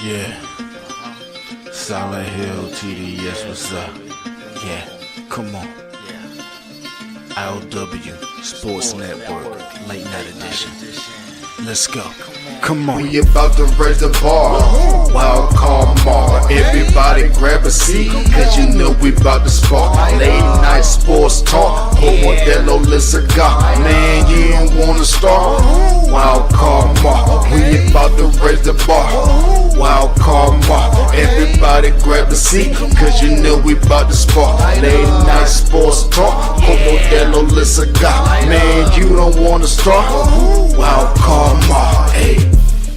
Yeah, Silent Hill TDS, what's up? Yeah, come on. I.O.W. Sports Network, late night edition. Let's go. Come on. We about to raise the bar. Wild card mark. Everybody grab a seat, cause you know we about to spark. Late night sports talk. Modelo Le Cigar. Man, you don't wanna start. Wild card mark. We about to raise the bar. Wild card mark. Everybody grab a seat, cause you know we about to spark. Late night sports talk. Modelo Le Cigar. Man, you don't wanna start. Wild card mark. Hey.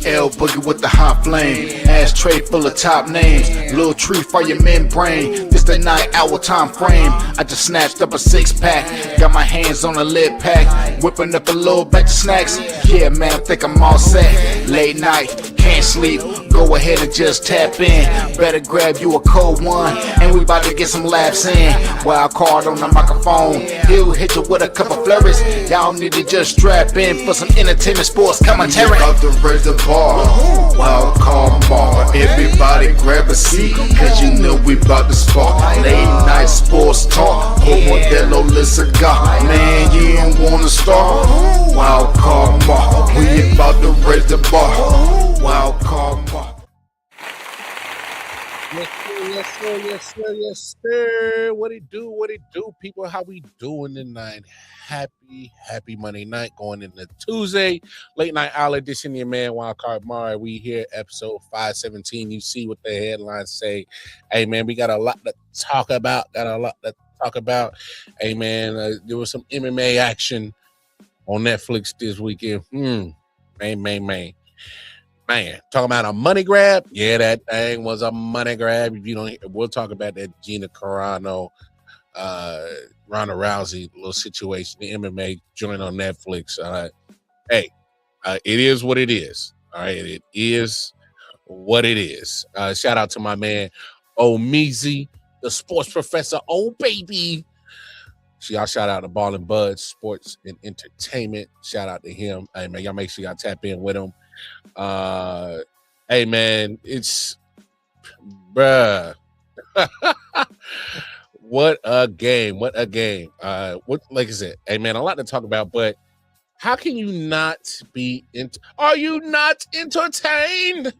L Boogie with the hot flame, ashtray full of top names, little tree for your membrane. This the 9-hour time frame. I just snatched up a 6-pack, got my hands on a lid pack, whipping up a little batch of snacks. Yeah, man, I think I'm all set. Late night, can't sleep. Go ahead and just tap in. Better grab you a cold one, and we about to get some laps in. Wild card on the microphone, he'll hit you with a couple flurries. Y'all need to just strap in for some entertainment sports commentary. We about to raise the bar. Wild card bar. Everybody grab a seat, cause you know we about to spark. Late night sports talk. Modelo Le Cigar. Man, you don't wanna start. Wild card bar. We about to raise the bar. Wild card bar. Yes, sir. What it do, people? How we doing tonight? Happy Monday night, going into Tuesday, late night hour edition. Your man Wildcard Mari. We here, episode 517. You see what the headlines say. Hey man, we got a lot to talk about. Hey man, there was some MMA action on Netflix this weekend. Man, talking about a money grab. Yeah, that thing was a money grab. If you don't, we'll talk about that Gina Carano, Ronda Rousey little situation, the MMA joint on Netflix. It is what it is. All right, it is what it is. Shout out to my man Omizi, the sports professor. Oh baby, y'all shout out to Ball and Bud Sports and Entertainment. Shout out to him. Hey man, y'all make sure y'all tap in with him. Hey man, it's bruh. What a game. Like I said, hey man, a lot to talk about, but how can you not be are you not entertained?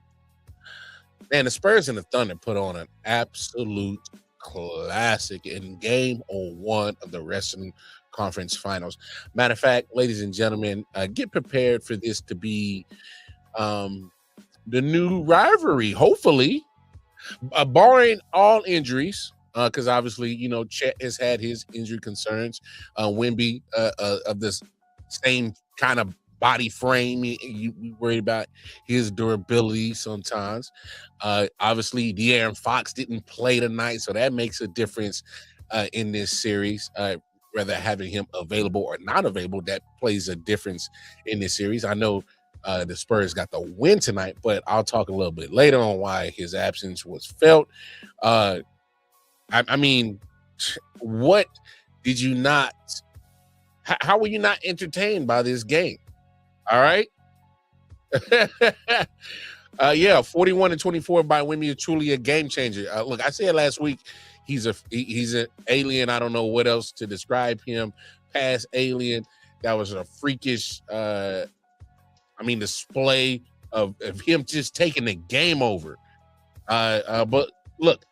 Man, the Spurs and the Thunder put on an absolute classic in game 1 of the Western Conference Finals. Matter of fact, ladies and gentlemen, get prepared for this to be the new rivalry, hopefully, barring all injuries, because obviously, you know, Chet has had his injury concerns. Wemby of this same kind of body frame, you worried about his durability sometimes. Obviously, De'Aaron Fox didn't play tonight, so that makes a difference in this series. Whether having him available or not available, that plays a difference in this series. I know the Spurs got the win tonight, but I'll talk a little bit later on why his absence was felt. I mean, what did you not? How were you not entertained by this game? All right. 41-24 by Wemby is truly a game changer. Look, I said last week, he's an alien. I don't know what else to describe him past alien. That was a freakish, display of him just taking the game over. But look,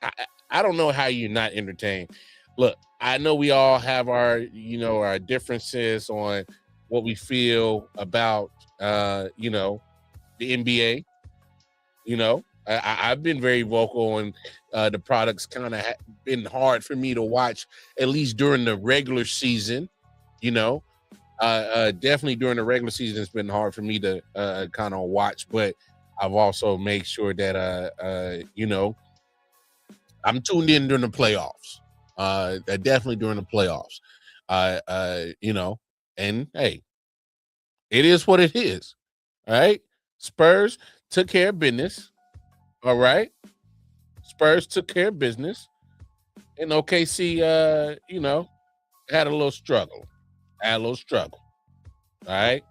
I don't know how you're not entertained. Look, I know we all have our differences on what we feel about, the NBA. I've been very vocal on the products kind of been hard for me to watch, at least during the regular season. Definitely during the regular season, it's been hard for me to kind of watch, but I've also made sure that, I'm tuned in during the playoffs. Definitely during the playoffs. And hey, it is what it is. All right. Spurs took care of business. All right. Spurs took care of business. And OKC, had a little struggle. All right.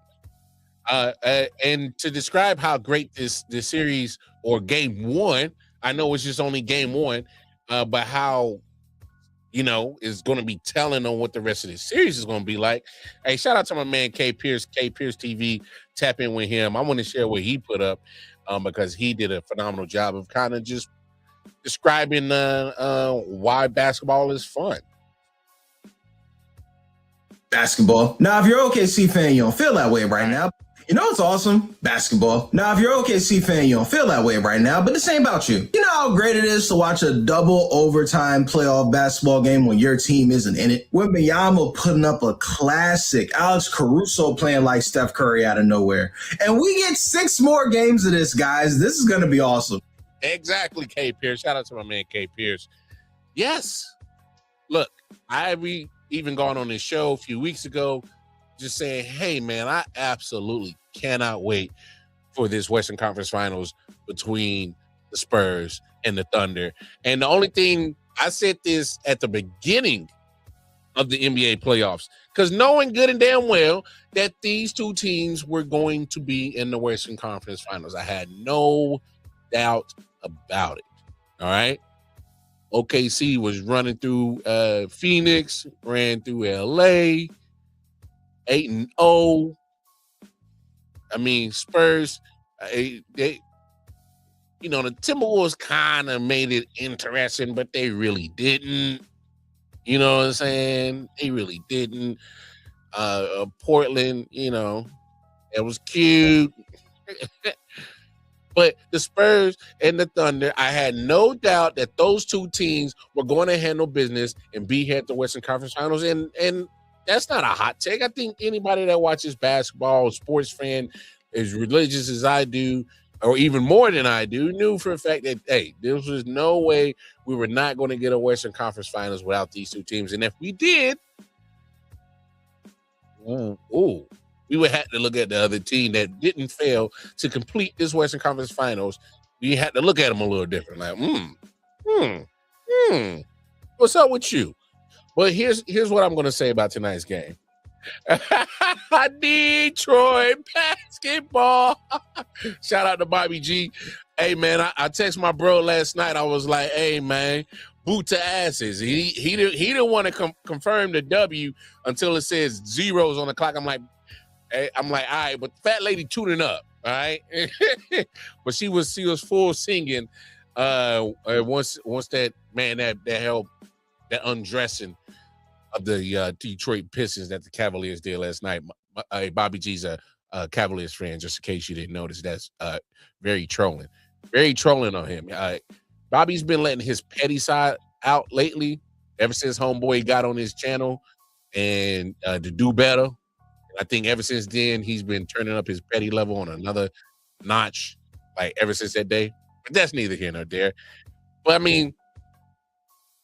And to describe how great this series or game one, I know it's just only game one, but how is going to be telling on what the rest of this series is going to be like. Hey, shout out to my man K Pierce TV. Tap in with him. I want to share what he put up because he did a phenomenal job of kind of just describing why basketball is fun. Basketball. Now, if you're an OKC fan, you don't feel that way right now. You know it's awesome? Basketball. Now, if you're an OKC fan, you don't feel that way right now, but this ain't about you. You know how great it is to watch a double overtime playoff basketball game when your team isn't in it? Wembanyama putting up a classic. Alex Caruso playing like Steph Curry out of nowhere. And we get 6 more games of this, guys. This is going to be awesome. Exactly, K Pierce. Shout out to my man K Pierce. Yes. Look, I've even gone on this show a few weeks ago just saying, hey, man, I absolutely cannot wait for this Western Conference Finals between the Spurs and the Thunder. And the only thing, I said this at the beginning of the NBA playoffs, because knowing good and damn well that these two teams were going to be in the Western Conference Finals. I had no doubt about it. All right. OKC was running through Phoenix, ran through LA, 8-0. I mean, Spurs, the Timberwolves kind of made it interesting, but they really didn't. You know what I'm saying? They really didn't. Portland, it was cute. But the Spurs and the Thunder, I had no doubt that those two teams were going to handle business and be here at the Western Conference Finals. And that's not a hot take. I think anybody that watches basketball, sports fan, as religious as I do, or even more than I do, knew for a fact that, hey, there was no way we were not going to get a Western Conference Finals without these two teams. And if we did, we would have to look at the other team that didn't fail to complete this Western Conference Finals. We had to look at them a little different. Like, what's up with you? But here's what I'm going to say about tonight's game. Detroit basketball. Shout out to Bobby G. Hey, man, I texted my bro last night. I was like, hey, man, boot to asses. He didn't want to confirm the W until it says zeros on the clock. I'm like, all right, but fat lady tuning up, all right. But she was full singing. Once that man that helped that undressing of the Detroit Pistons that the Cavaliers did last night. Bobby G's a Cavaliers fan, just in case you didn't notice. That's very trolling on him. Bobby's been letting his petty side out lately, ever since Homeboy got on his channel and to do better. I think ever since then, he's been turning up his petty level on another notch, like ever since that day. But that's neither here nor there. But I mean,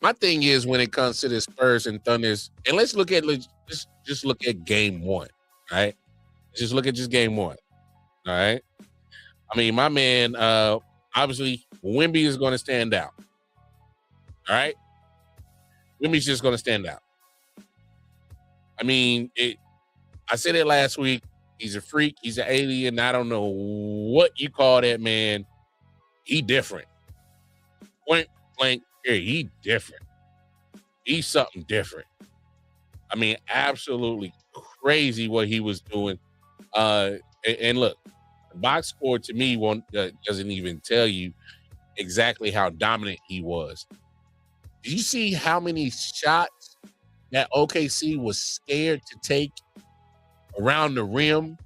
my thing is when it comes to the Spurs and Thunders, and let's just look at game one, right? Just look at just game one, all right? I mean, my man, obviously, Wemby is going to stand out, all right? Wemby's just going to stand out. I mean, I said it last week. He's a freak. He's an alien. I don't know what you call that man. He different. Point blank. He different. He's something different. I mean, absolutely crazy what he was doing. And look, the box score to me doesn't even tell you exactly how dominant he was. Did you see how many shots that OKC was scared to take around the rim?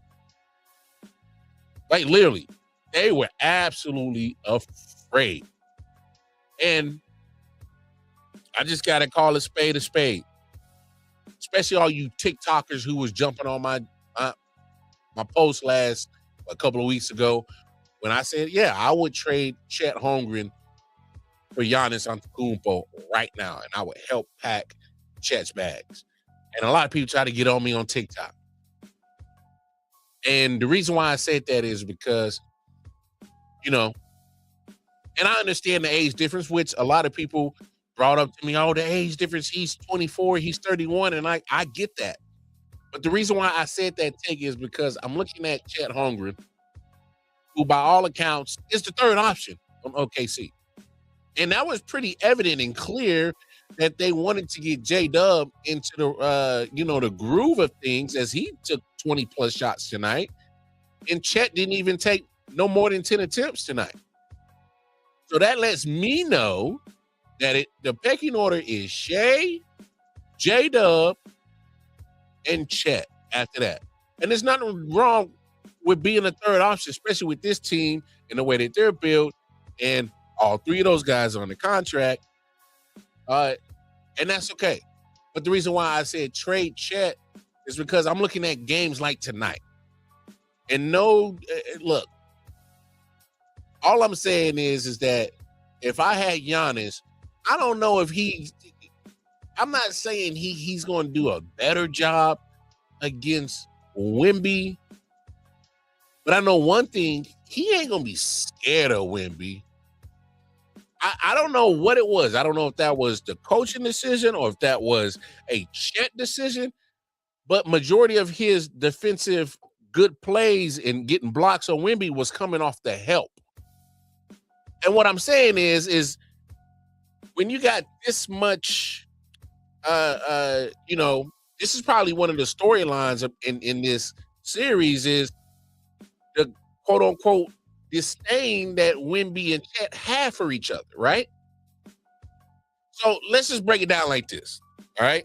Like literally, they were absolutely afraid. And I just gotta call a spade, especially all you TikTokers who was jumping on my post a couple of weeks ago when I said, yeah, I would trade Chet Holmgren for Giannis Antetokounmpo right now, and I would help pack Chet's bags. And a lot of people try to get on me on TikTok. And the reason why I said that is because, and I understand the age difference, which a lot of people brought up to me, the age difference, he's 24, he's 31, and I get that. But the reason why I said that take is because I'm looking at Chet Holmgren, who by all accounts is the third option on OKC. And that was pretty evident and clear that they wanted to get J-Dub into the the groove of things, as he took 20 plus shots tonight. And Chet didn't even take no more than 10 attempts tonight. So that lets me know that the pecking order is Shea, J-Dub, and Chet after that. And there's nothing wrong with being a third option, especially with this team and the way that they're built, and all three of those guys are on the contract. And that's okay. But the reason why I said trade Chet is because I'm looking at games like tonight. And look, all I'm saying is that if I had Giannis, I don't know if I'm not saying he's going to do a better job against Wemby, but I know one thing, he ain't going to be scared of Wemby. I don't know what it was. I don't know if that was the coaching decision or if that was a Chet decision, but majority of his defensive good plays and getting blocks on Wemby was coming off the help. And what I'm saying is when you got this much, this is probably one of the storylines in this series is the quote unquote disdain that Wemby and Chet have for each other, right? So let's just break it down like this, all right?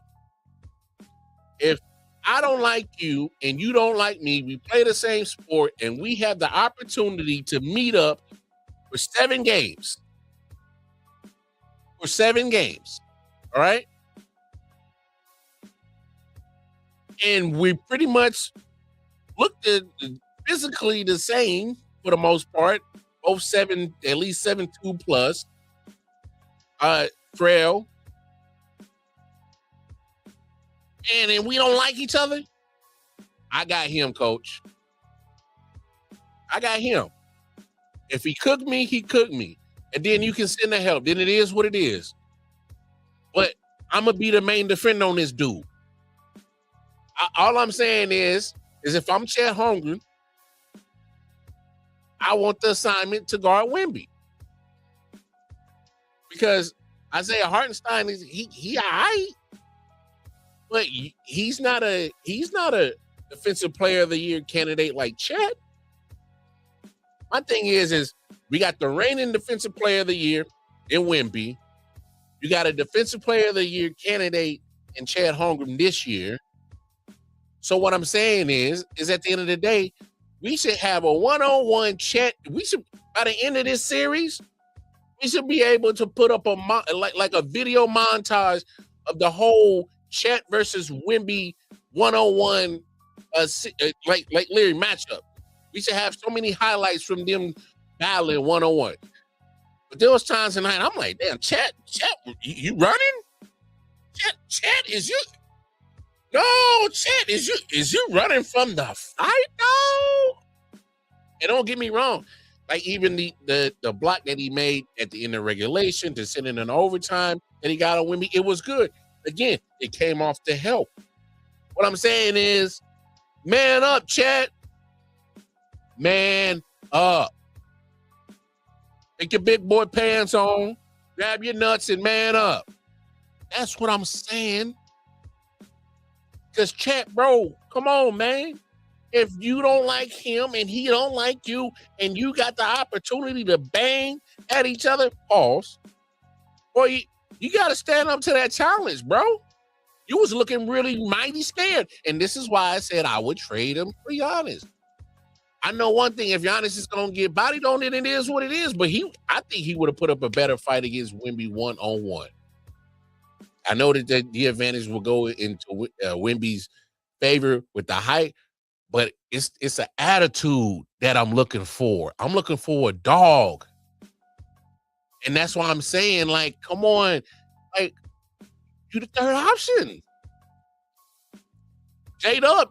If I don't like you and you don't like me, we play the same sport, and we have the opportunity to meet up for 7 games. For 7 games, all right? And we pretty much looked at physically the same for the most part, both at least 7'2" plus. Trail. And then we don't like each other. I got him, coach. I got him. If he cooked me, he cooked me. And then you can send the help. Then it is what it is. But I'm going to be the main defender on this dude. All I'm saying is if I'm Chet Holmgren, I want the assignment to guard Wemby. Because Isaiah Hartenstein he all right, but he's not a defensive player of the year candidate like Chet. My thing is we got the reigning defensive player of the year in Wemby. You got a defensive player of the year candidate in Chet Holmgren this year. So what I'm saying is at the end of the day, we should have a one-on-one Chet. We should, by the end of this series, we should be able to put up like a video montage of the whole Chet versus Wemby one-on-one like Leary matchup. We should have so many highlights from them battling one-on-one. But there was times tonight I'm like, damn, Chet, you running? Chet, is you? No, Chet, is you running from the fight, though? And don't get me wrong, like even the block that he made at the end of regulation to send in an overtime that he got on Wemby, it was good. Again, it came off the help. What I'm saying is, man up, Chet. Man up. Take your big boy pants on, grab your nuts, and man up. That's what I'm saying. Because Chet, bro, come on, man. If you don't like him and he don't like you and you got the opportunity to bang at each other, pause. Boy, you got to stand up to that challenge, bro. You was looking really mighty scared. And this is why I said I would trade him for Giannis. I know one thing, if Giannis is going to get bodied on it, it is what it is. But I think he would have put up a better fight against Wemby one-on-one. I know that the advantage will go into Wemby's favor with the height, but it's an attitude that I'm looking for. I'm looking for a dog. And that's why I'm saying, like, come on, like, you the third option. J-Dub,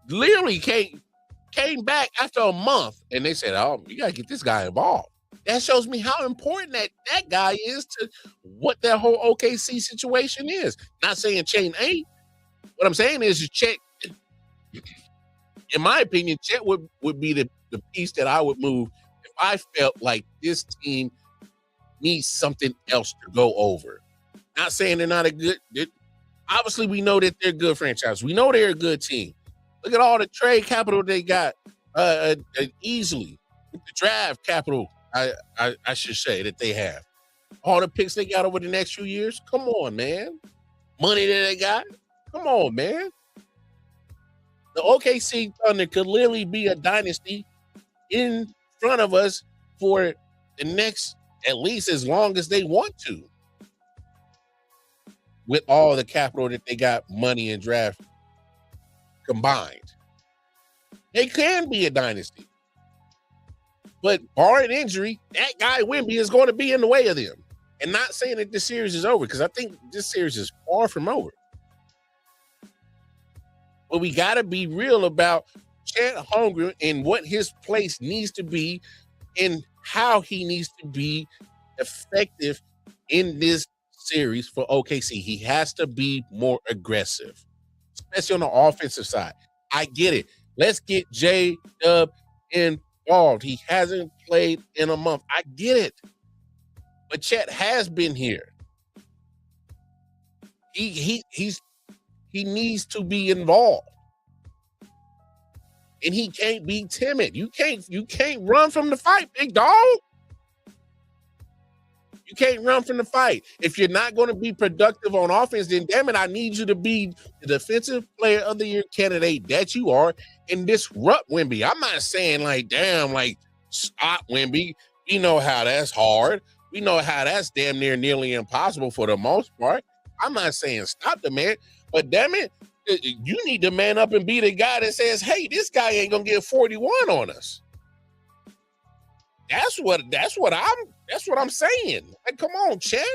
literally came back after a month, and they said, oh, you got to get this guy involved. That shows me how important that guy is to what that whole OKC situation is. Not saying Chain ain't, What I'm saying is Chet, in my opinion, Chet would be the piece that I would move if I felt like this team needs something else to go over. Not saying they're not a good. Obviously, we know that they're a good franchise. We know they're a good team. Look at all the trade capital they got easily. The draft capital, I should say, that they have. All the picks they got over the next few years. Come on, man. Money that they got. Come on, man. The OKC Thunder could literally be a dynasty in front of us for the next, at least as long as they want to. With all the capital that they got, money and draft combined. They can be a dynasty. But barring injury, that guy Wemby is going to be in the way of them. And not saying that this series is over, because I think this series is far from over. But we got to be real about Chet Holmgren and what his place needs to be and how he needs to be effective in this series for OKC. He has to be more aggressive, especially on the offensive side. I get it. Let's get J-Dub involved. He hasn't played in a month. I get it. But Chet has been here. He needs to be involved. And he can't be timid. You can't run from the fight, big dog. You can't run from the fight. If you're not going to be productive on offense, then damn it, I need you to be the defensive player of the year candidate that you are and disrupt Wemby. I'm not saying like, damn, like stop Wemby. We know how that's hard. We know how that's damn nearly impossible for the most part. I'm not saying stop the man, but damn it, you need to man up and be the guy that says, hey, this guy ain't gonna get 41 on us. That's what I'm saying. Like, come on, Chet.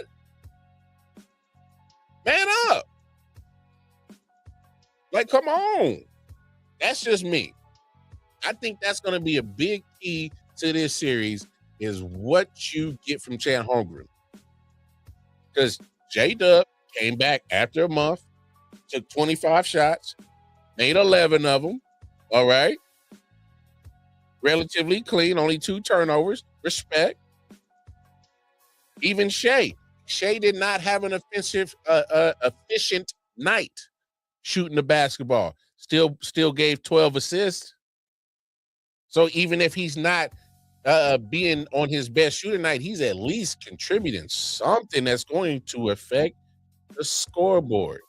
Man up. Like, come on. That's just me. I think that's gonna be a big key to this series is what you get from Chet Holmgren. Because J-Dub came back after a month, took 25 shots, made 11 of them, all right? Relatively clean, only 2 turnovers, respect. Even Shea did not have an efficient night shooting the basketball. Still gave 12 assists. So even if he's not being on his best shooting night, he's at least contributing something that's going to affect the scoreboard.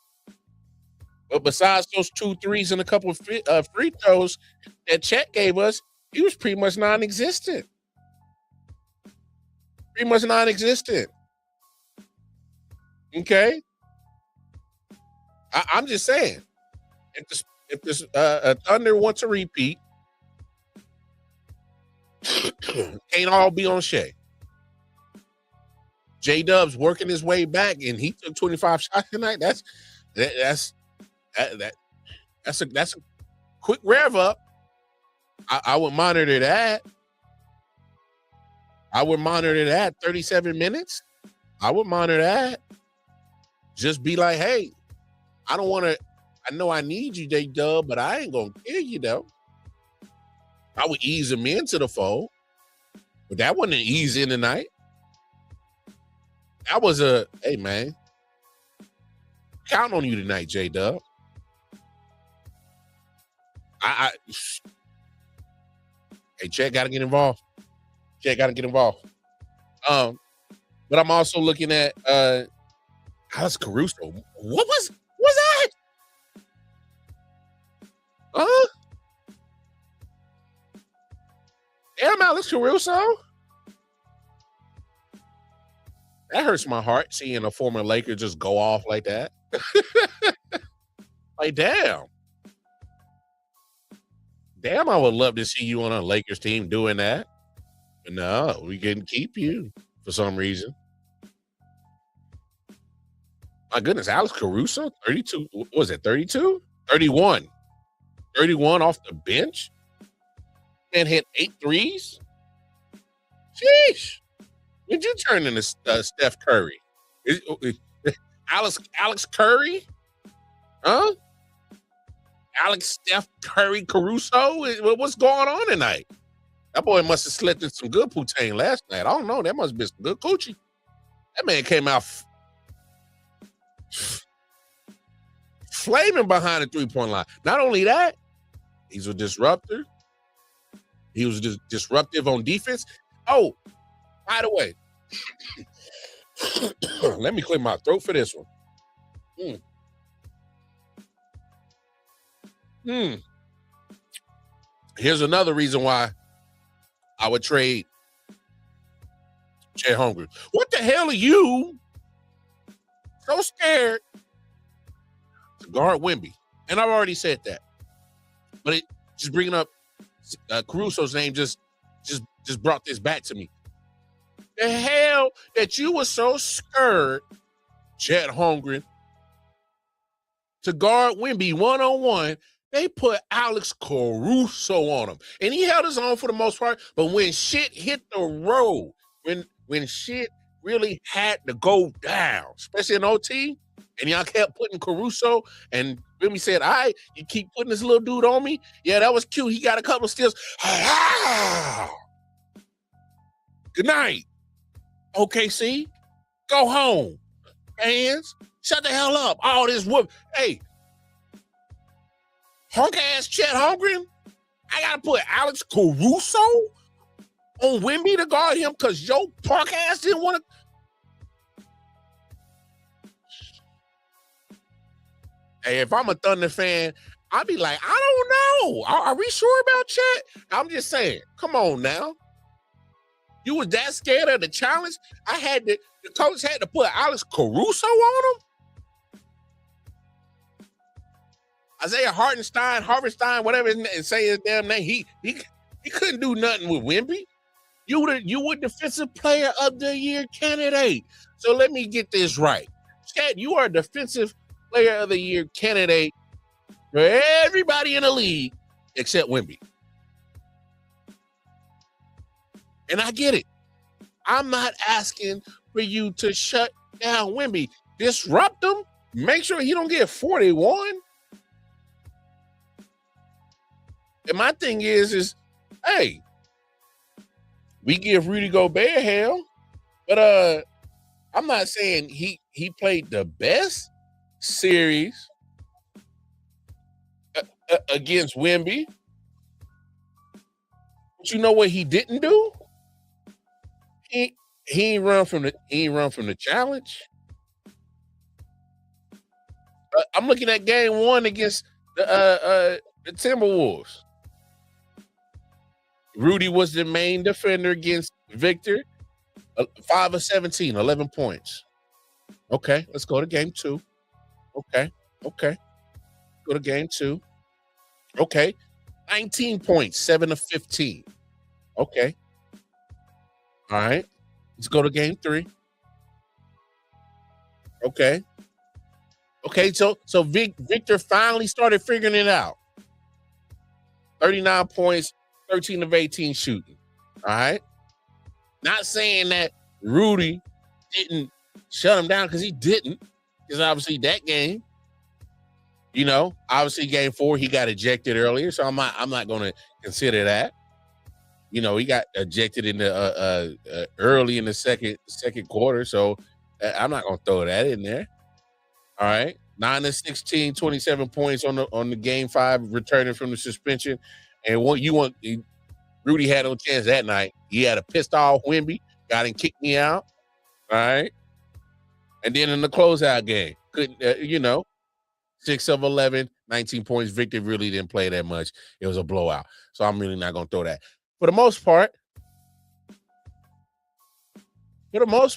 But besides those 2 threes and a couple of free throws that Chet gave us, he was pretty much non-existent. Pretty much non-existent. Okay? I'm just saying, if this Thunder wants a repeat, can't all be on Shea. J-Dub's working his way back, and he took 25 shots tonight. That's a quick rev up. I would monitor that. I would monitor that. 37 minutes. I would monitor that. Just be like, hey, I don't want to. I know I need you, J-Dub, but I ain't gonna kill you though. I would ease him into the fold, but that wasn't an ease in tonight. That was a, hey man, count on you tonight, J-Dub. Hey, Chet got to get involved. Chet got to get involved. But I'm also looking at Alex Caruso. What was that? Damn, Alex Caruso. That hurts my heart seeing a former Laker just go off like that. Like, damn. Damn, I would love to see you on a Lakers team doing that. But no, we couldn't keep you for some reason. My goodness, Alex Caruso, 32. What was it, 32? 31. 31 off the bench. Man hit 8 threes. Sheesh. When'd you turn into Steph Curry? Alex Curry? Huh? Alex, Steph, Curry, Caruso. What's going on tonight? That boy must have slept in some good poutine last night. I don't know. That must have been some good coochie. That man came out flaming behind the three-point line. Not only that, he's a disruptor. He was just disruptive on defense. Oh, by the way, let me clear my throat for this one. Here's another reason why I would trade Chet Holmgren. What the hell are you so scared to guard Wemby? And I've already said that. But it just bringing up Caruso's name just brought this back to me. The hell that you were so scared, Chet Holmgren, to guard Wemby one-on-one. They put Alex Caruso on him. And he held his own for the most part. But when shit hit the road, when shit really had to go down, especially in OT, and y'all kept putting Caruso, and Wemby said, all right, you keep putting this little dude on me? Yeah, that was cute. He got a couple of steals. Good night. OKC, go home. Fans, shut the hell up. All this whoop. Hey, hunk-ass Chet Holmgren, I got to put Alex Caruso on Wemby to guard him because your punk ass didn't want to. Hey, if I'm a Thunder fan, I'd be like, I don't know. Are we sure about Chet? I'm just saying, come on now. You was that scared of the challenge? The coach had to put Alex Caruso on him? Isaiah Hartenstein, whatever his name, say his damn name, he couldn't do nothing with Wemby. You were defensive player of the year candidate. So let me get this right. Chet, you are a defensive player of the year candidate for everybody in the league except Wemby. And I get it. I'm not asking for you to shut down Wemby. Disrupt him. Make sure he don't get 41. And my thing is, hey, we give Rudy Gobert hell, but I'm not saying he played the best series against Wemby. But you know what he didn't do? He ain't run from the challenge. I'm looking at game 1 against the Timberwolves. Rudy was the main defender against Victor. 5 of 17, 11 points. Okay, let's go to game 2. Okay. Go to game 2. Okay. 19 points, 7 of 15. Okay. All right. Let's go to game 3. Okay. So Victor finally started figuring it out. 39 points, 13 of 18 shooting. All right. Not saying that Rudy didn't shut him down, because he didn't. Because obviously that game, obviously game 4, he got ejected earlier. So I'm not going to consider that. He got ejected in the early in the second quarter. So I'm not going to throw that in there. All right. 9 of 16, 27 points on the game 5, returning from the suspension. And Rudy had no chance that night. He had a pissed off Wemby, got him, kicked me out. All right. And then in the closeout game, couldn't, 6 of 11, 19 points. Victor really didn't play that much. It was a blowout. So I'm really not going to throw that. For the most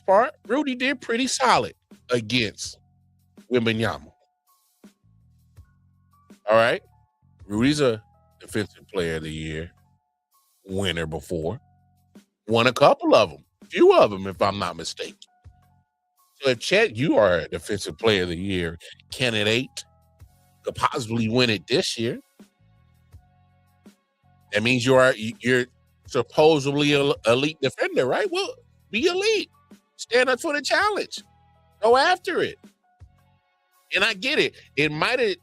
part, Rudy did pretty solid against Wembanyama. All right. Rudy's a defensive player of the year winner before. Won a couple of them. Few of them, if I'm not mistaken. So if Chet, you are a defensive player of the year candidate, could possibly win it this year. That means you're supposedly an elite defender, right? Well, be elite. Stand up for the challenge. Go after it. And I get it. It might have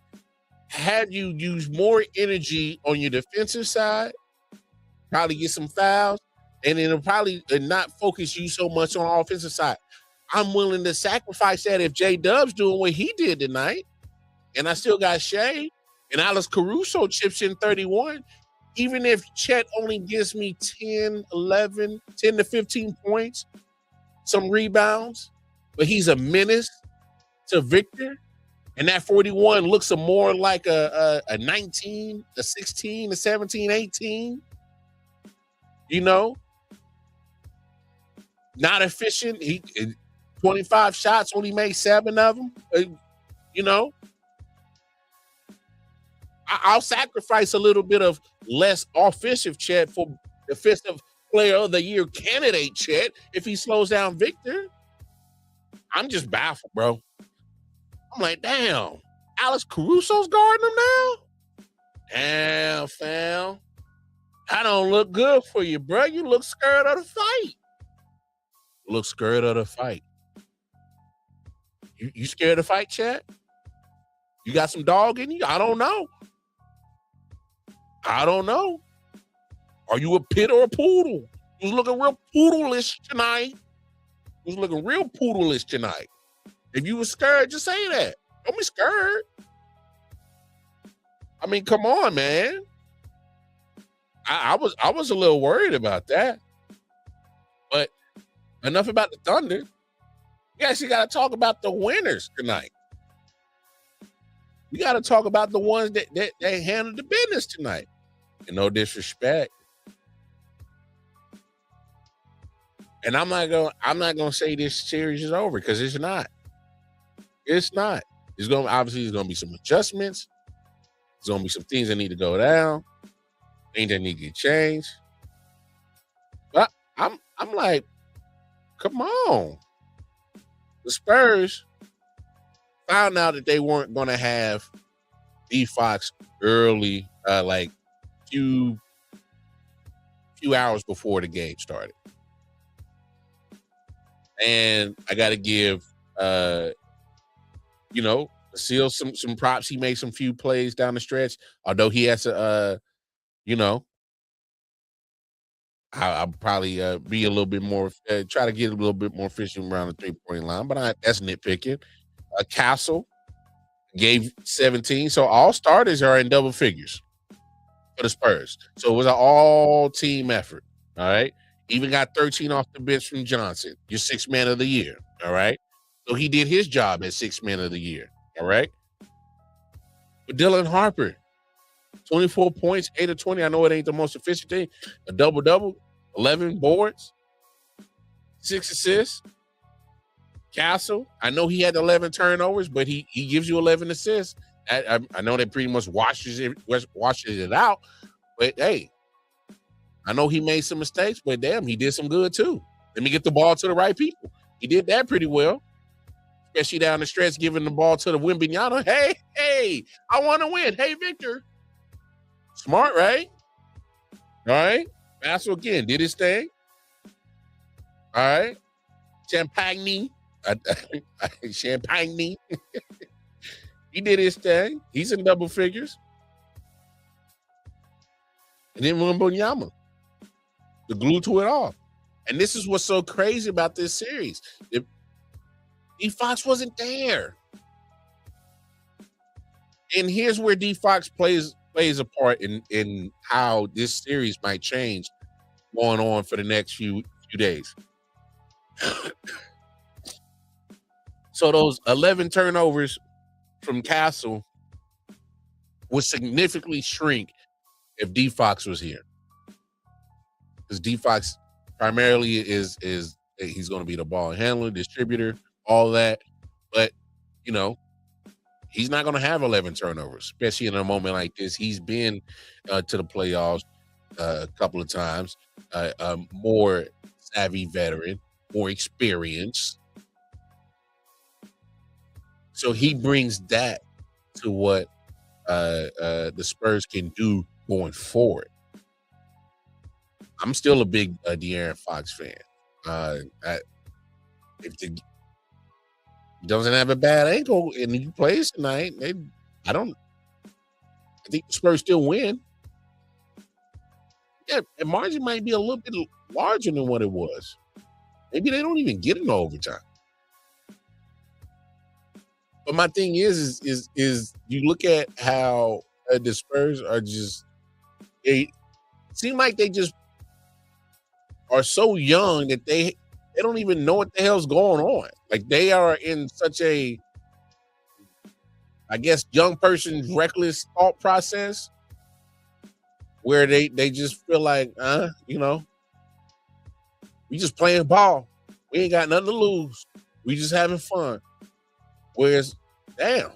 have you use more energy on your defensive side, probably get some fouls, and then it'll probably not focus you so much on the offensive side. I'm willing to sacrifice that if J-Dub's doing what he did tonight, and I still got Shea, and Alex Caruso chips in 31. Even if Chet only gives me 10 to 15 points, some rebounds, but he's a menace to Victor, and that 41 looks more like a 19, a 16, a 17, 18. You know, not efficient. He 25 shots, only made 7 of them. You know, I'll sacrifice a little bit of less offensive Chet for defensive player of the year candidate Chet if he slows down Victor. I'm just baffled, bro. I'm like, damn, Alex Caruso's guarding him now? Damn, fam. I don't look good for you, bro. You look scared of the fight. Look scared of the fight. You scared of the fight, Chet? You got some dog in you? I don't know. Are you a pit or a poodle? You was looking real poodle-ish tonight. If you were scared, just say that. Don't be scared. I mean, come on, man. I was a little worried about that. But enough about the Thunder. We actually got to talk about the winners tonight. We got to talk about the ones that handled the business tonight. And no disrespect. And I'm not gonna say this series is over because it's not. It's not. There's gonna be some adjustments. There's gonna be some things that need to go down, things that need to get changed. But I'm like, come on. The Spurs found out that they weren't gonna have D Fox early, like few hours before the game started. And I got to give, Seal some props. He made some few plays down the stretch. Although he has to, I'll probably be a little bit more, try to get a little bit more efficient around the 3-point line. But that's nitpicking. Castle gave 17. So all starters are in double figures for the Spurs. So it was an all-team effort. All right. Even got 13 off the bench from Johnson, your 6th man of the year. All right. So he did his job as 6th man of the year. All right. But Dylan Harper, 24 points, 8 of 20. I know it ain't the most efficient thing. A double-double, 11 boards, 6 assists. Castle, I know he had 11 turnovers, but he gives you 11 assists. I know that pretty much washes it out. But, hey, I know he made some mistakes, but damn, he did some good too. Let me get the ball to the right people. He did that pretty well, especially down the stretch, giving the ball to the Wembanyama. Hey, I want to win. Hey, Victor. Smart, right? All right. Basso again did his thing. All right. Champagne. He did his thing. He's in double figures. And then Wembanyama, the glue to it all. And this is what's so crazy about this series. D Fox wasn't there. And here's where D Fox plays a part in how this series might change going on for the next few days. So those 11 turnovers from Castle would significantly shrink if D Fox was here. Because D Fox primarily is he's going to be the ball handler, distributor, all that. But, he's not going to have 11 turnovers, especially in a moment like this. He's been to the playoffs a couple of times, a more savvy veteran, more experienced. So he brings that to what the Spurs can do going forward. I'm still a big De'Aaron Fox fan. If he doesn't have a bad ankle and he plays tonight, I think the Spurs still win. Yeah, and margin might be a little bit larger than what it was. Maybe they don't even get into overtime. But my thing is you look at how the Spurs are just, they seem like they just are so young that they don't even know what the hell's going on. Like they are in such a, I guess, young person's reckless thought process where they just feel like, you know, we just playing ball. We ain't got nothing to lose. We just having fun. Whereas, damn,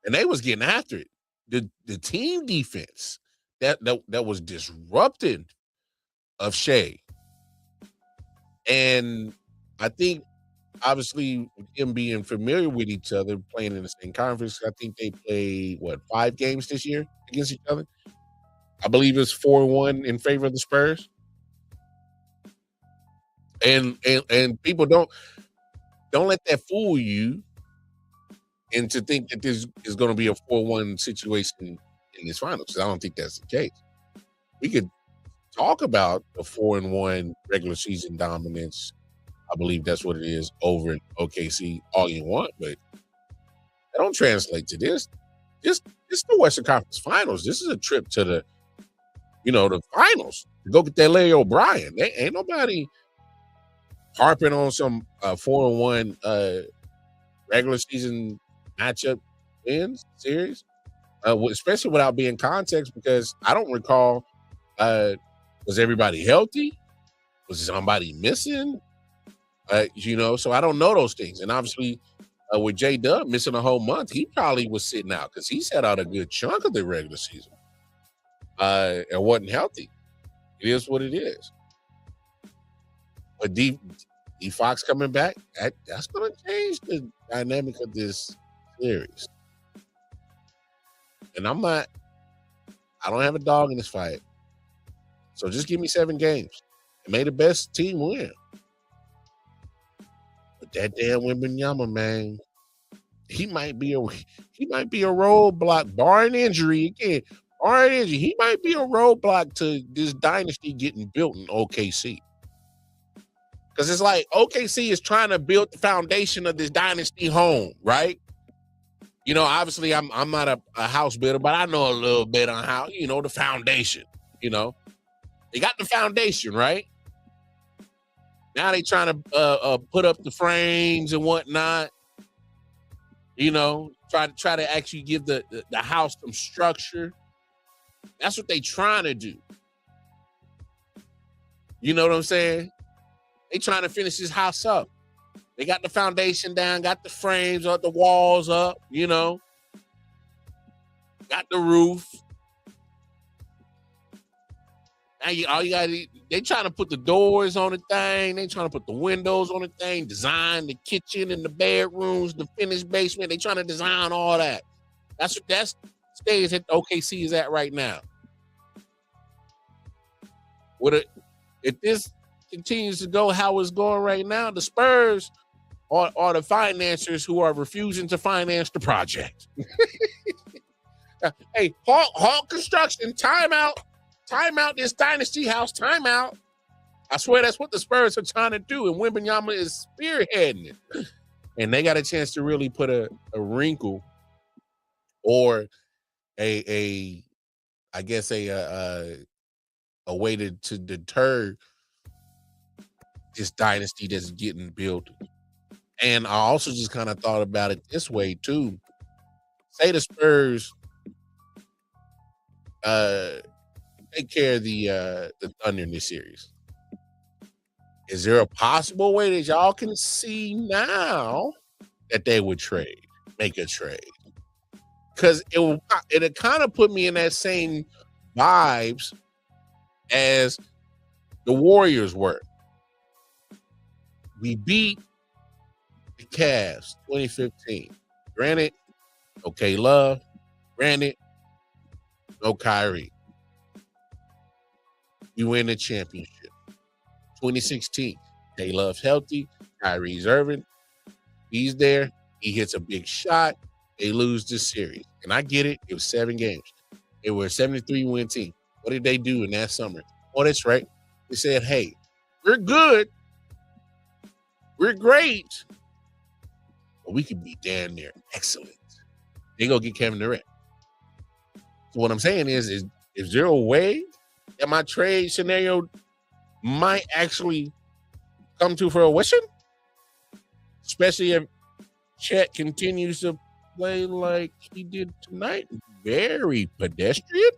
and they was getting after it. The team defense that was disrupted of Shea. And I think, obviously, them being familiar with each other, playing in the same conference, I think they played, 5 games this year against each other? I believe it's 4-1 in favor of the Spurs. And people don't let that fool you into think that this is going to be a 4-1 situation in this finals, because I don't think that's the case. We could talk about the 4-1 regular season dominance. I believe that's what it is over in OKC all you want, but that don't translate to this. This the Western Conference Finals. This is a trip to the, the finals to go get that Larry O'Brien. There ain't nobody harping on some 4-1 regular season matchup wins series, especially without being context, because I don't recall, was everybody healthy? Was somebody missing? So I don't know those things. And obviously, with J-Dub missing a whole month, he probably was sitting out because he sat out a good chunk of the regular season and wasn't healthy. It is what it is. But D Fox coming back, that's going to change the dynamic of this series. And I don't have a dog in this fight. So just give me 7 games and may the best team win. But that damn Wembanyama, man, he might be a roadblock, barring injury again. Barring injury, he might be a roadblock to this dynasty getting built in OKC. Because it's like OKC is trying to build the foundation of this dynasty home, right? Obviously I'm not a house builder, but I know a little bit on how, the foundation, They got the foundation, right? Now they trying to put up the frames and whatnot, try to actually give the house some structure. That's what they trying to do. You know what I'm saying? They trying to finish this house up. They got the foundation down, got the frames up, the walls up, got the roof. Now they trying to put the doors on the thing. They trying to put the windows on the thing, design the kitchen and the bedrooms, the finished basement. They trying to design all that. That's stage that OKC is at right now. If this continues to go how it's going right now, the Spurs are the financiers who are refusing to finance the project. Hey, halt construction, timeout this dynasty house, timeout. I swear that's what the Spurs are trying to do, and Wembanyama is spearheading it. And they got a chance to really put a wrinkle or a way to deter this dynasty that's getting built. And I also just kind of thought about it this way too. Say the Spurs take care of the Thunder in this series. Is there a possible way that y'all can see now that they would make a trade? Because it kind of put me in that same vibes as the Warriors were. We beat the Cavs 2015. Granted, okay, Love. Granted, no Kyrie. We win the championship. 2016, K-Love's healthy. Kyrie's Irving. He's there. He hits a big shot. They lose this series. And I get it. It was 7 games. They were a 73-win team. What did they do in that summer? Oh, that's right. They said, hey, we're good. We're great. But we could be damn near excellent. They go get Kevin Durant. So what I'm saying is there a way that my trade scenario might actually come to fruition? Especially if Chet continues to play like he did tonight. Very pedestrian.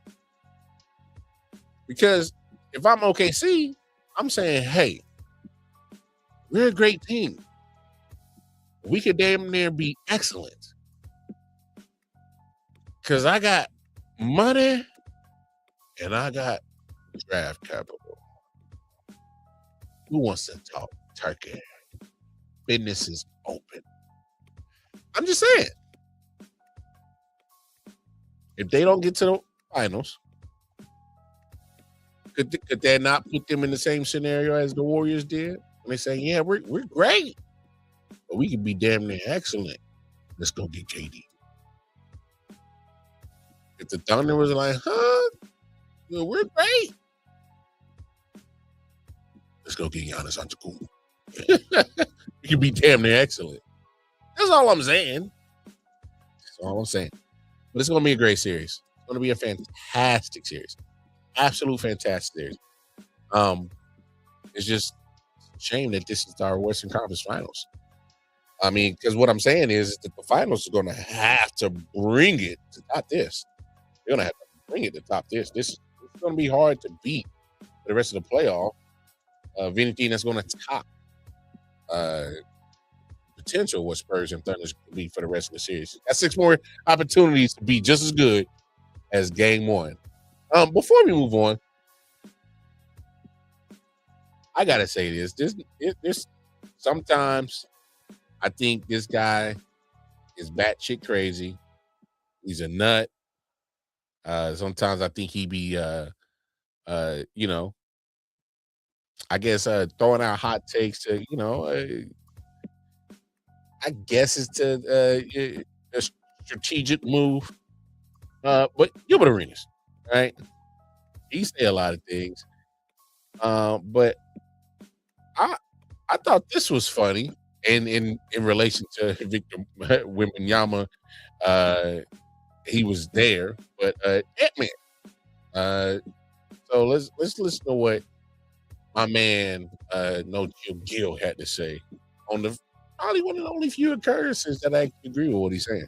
Because if I'm OKC, I'm saying, hey, we're a great team. We could damn near be excellent. Because I got money and I got draft capital. Who wants to talk turkey? Business is open. I'm just saying. If they don't get to the finals, could that not put them in the same scenario as the Warriors did? And they say, yeah, we're great, but we could be damn near excellent. Let's go get KD. If the Thunder was like, well, we're great. Let's go get Giannis Antetokounmpo. We could be damn near excellent. That's all I'm saying. That's all I'm saying. But it's going to be a great series. It's going to be a fantastic series. Absolute fantastic series. It's just a shame that this is our Western Conference Finals. I mean, because what I'm saying is that the finals are going to have to bring it to top this. They're going to have to bring it to top this. This is going to be hard to beat for the rest of the playoff. Of anything that's going to top potential what Spurs and Thunder can be for the rest of the series. That's 6 more opportunities to be just as good as game 1. Before we move on, I gotta say this sometimes I think this guy is batshit crazy. He's a nut. Sometimes I think he be I guess throwing out hot takes to, I guess it's a strategic move. But Gilbert Arenas, right? He say a lot of things. But I thought this was funny, and in relation to Victor Wembanyama, he was there, but Ant-Man. So let's listen to what my man No Jill Gill had to say on the probably one of the only few occurrences that I agree with what he's saying.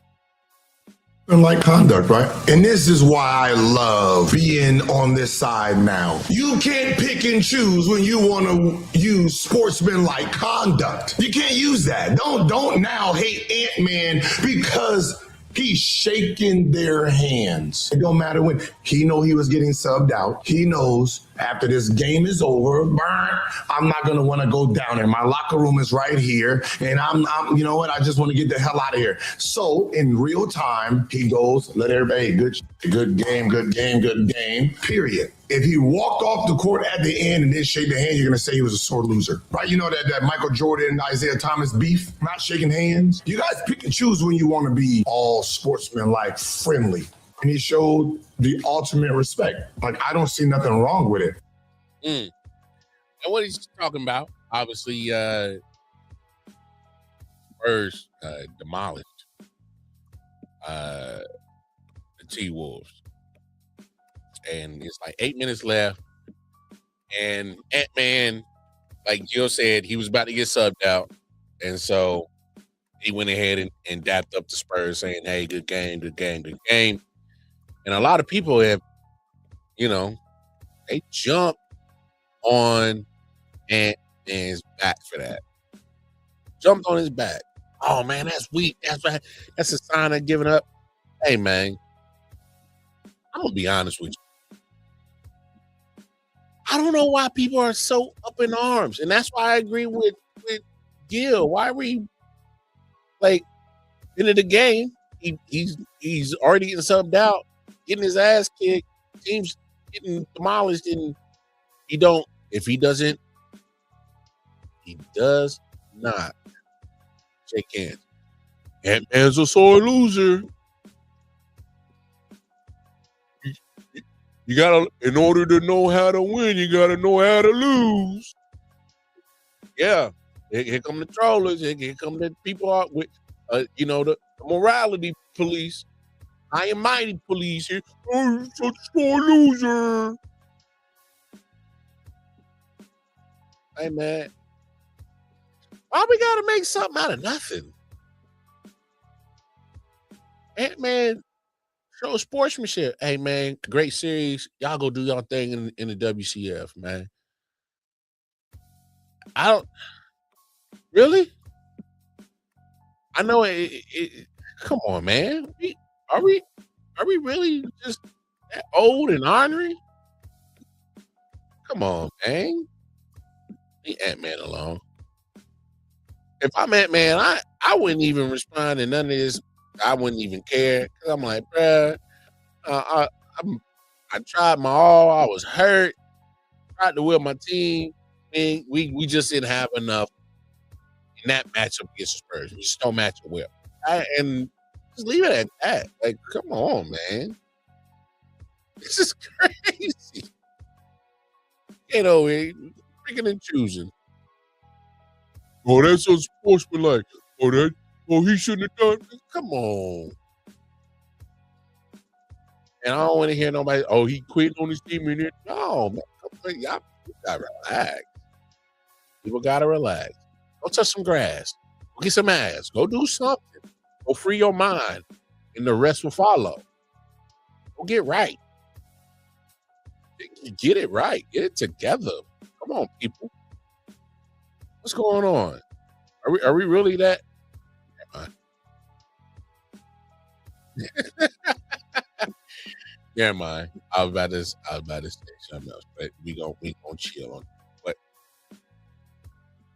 Like conduct, right? And this is why I love being on this side now. You can't pick and choose when you want to use sportsmanlike conduct. You can't use that. Don't now hate Ant-Man because he's shaking their hands. It don't matter when. He know he was getting subbed out. He knows after this game is over, I'm not going to want to go down there. My locker room is right here. And I'm you know what? I just want to get the hell out of here. So in real time, he goes, let everybody, good game, period. If he walked off the court at the end and didn't shake the hand, you're going to say he was a sore loser, right? You know that Michael Jordan and Isaiah Thomas beef, not shaking hands. You guys pick and choose when you want to be all sportsmanlike, friendly. And he showed the ultimate respect. Like, I don't see nothing wrong with it. And what he's talking about, obviously, Spurs demolished the T-Wolves. And it's like 8 minutes left. And Ant-Man, like Jill said, he was about to get subbed out. And so he went ahead and dapped up the Spurs saying, hey, good game. And a lot of people have, they jump on Ant-Man's back for that. Jumped on his back. Oh, man, that's weak. That's right. That's a sign of giving up. Hey, man, I'm going to be honest with you. I don't know why people are so up in arms. And that's why I agree with Gil. Why were you, into the game, he's already getting subbed out, getting his ass kicked, teams getting demolished, and he does not shake hands. Ant-Man's a sore loser. You gotta, in order to know how to win, you gotta know how to lose. Yeah, here come the trollers. Here come the people out with, the morality police. I am mighty police here. Oh, you're such a sore loser. Hey, man. Why we gotta make something out of nothing? Man, show sportsmanship. Hey, man, great series. Y'all go do y'all thing in the WCF, man. I don't really. I know it. Come on, man. Are we really just that old and ornery? Come on, man. Leave Ant-Man alone. If I'm Ant-Man, I wouldn't even respond to none of this. I wouldn't even care. Cause I'm like, bruh, I tried my all. I was hurt. Tried to whip my team. And we just didn't have enough in that matchup against the Spurs. We just don't match up well. And just leave it at that. Like, come on, man. This is crazy. Picking and choosing. Oh, that's unsportsmanlike. He shouldn't have done. Come on. And I don't want to hear nobody, he quit on his team. No, man. Y'all gotta relax. People gotta relax. Go touch some grass. Go get some ass. Go do something. Go free your mind. And the rest will follow. Go get right. Get it right. Get it together. Come on, people. What's going on? Are we really that? Never mind. I was about to say something else, but we gonna chill on it.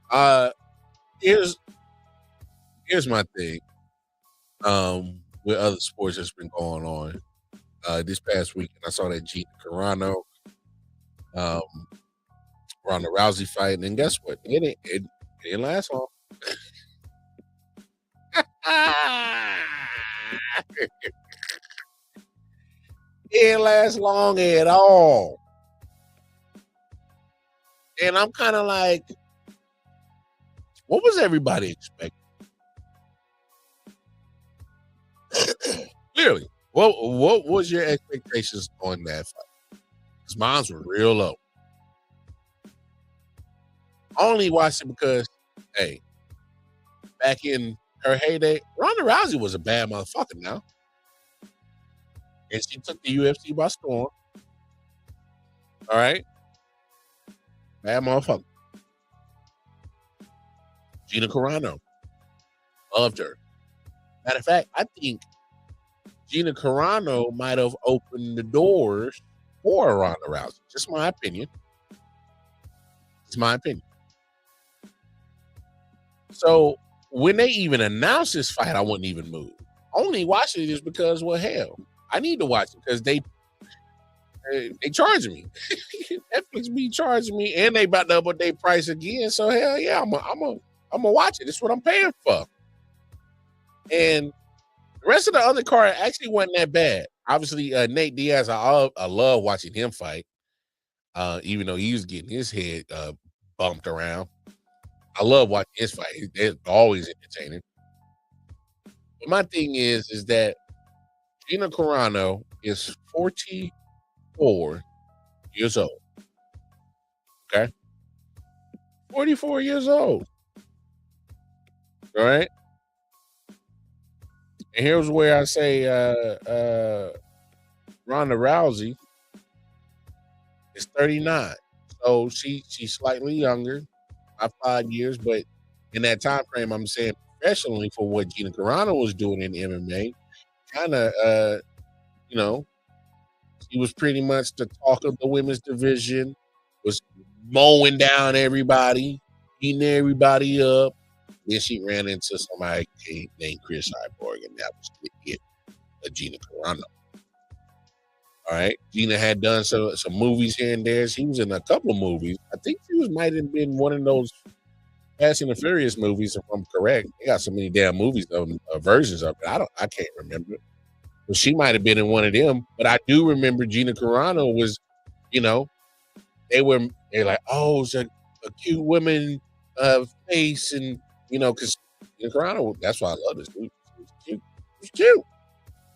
But here's my thing. With other sports that's been going on. This past weekend I saw that Gina Carano, Ronda Rousey fight, and guess what? It didn't last long. It didn't last long at all. And I'm kind of like, what was everybody expecting? Clearly, what was your expectations on that fight? Because mine were real low. I only watched it because, hey, back in her heyday, Ronda Rousey was a bad motherfucker now. And she took the UFC by storm. All right? Bad motherfucker. Gina Carano. Loved her. Matter of fact, I think Gina Carano might have opened the doors for Ronda Rousey. Just my opinion. It's my opinion. So when they even announced this fight, I wouldn't even move. Only watching it just because, well, hell, I need to watch it because they charging me. Netflix be charging me, and they about to double their price again. So hell yeah, I'm gonna watch it. It's what I'm paying for. And the rest of the other card actually wasn't that bad. Obviously, Nate Diaz, I love watching him fight, even though he was getting his head bumped around. I love watching his fight. It's always entertaining. But my thing is that Gina Carano is 44 years old. Okay? 44 years old. All right? And here's where I say Ronda Rousey is 39. So she's slightly younger, by 5 years, but in that time frame, I'm saying professionally for what Gina Carano was doing in MMA, kind of, she was pretty much the talk of the women's division, was mowing down everybody, beating everybody up. Then she ran into somebody named Chris Cyborg, and that was it, Gina Carano. All right. Gina had done some movies here and there. She was in a couple of movies. I think she might have been one of those Fast and the Furious movies, if I'm correct. They got so many damn movies, versions of it. I can't remember. Well, she might have been in one of them, but I do remember Gina Carano was, you know, they're like, oh, it's a cute woman face, and you know, because Gina Carano, that's why I love this dude. She was cute,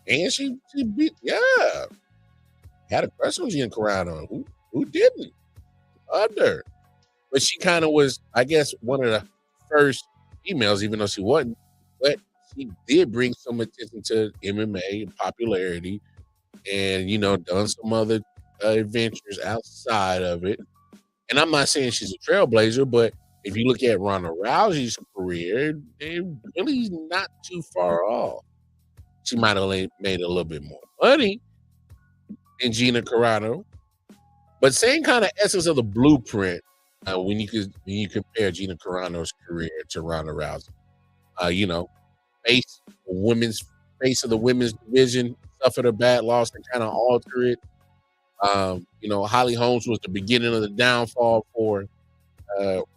and she beat, yeah, had a crush on Gina Carano. Who didn't? Loved her, but she kind of was, I guess, one of the first females, even though she wasn't, but she did bring some attention to MMA and popularity, and you know, done some other adventures outside of it. And I'm not saying she's a trailblazer, but if you look at Ronda Rousey's career, they're really not too far off. She might have made a little bit more money than Gina Carano, but same kind of essence of the blueprint when you compare Gina Carano's career to Ronda Rousey. You know, face of the women's division, suffered a bad loss and kind of alter it. You know, Holly Holmes was the beginning of the downfall for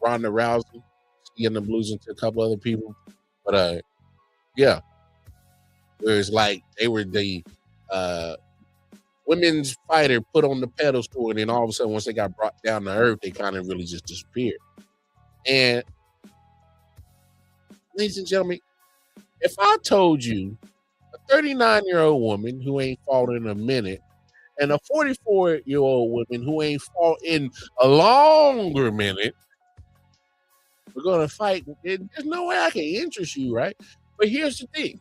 Ronda Rousey. She ended up losing to a couple other people. But yeah. Whereas like they were the women's fighter put on the pedestal, and then all of a sudden once they got brought down to earth, they kind of really just disappeared. And ladies and gentlemen, if I told you a 39-year-old woman who ain't fought in a minute and a 44-year-old woman who ain't fought in a longer minute, we're going to fight, there's no way I can interest you, right? But here's the thing.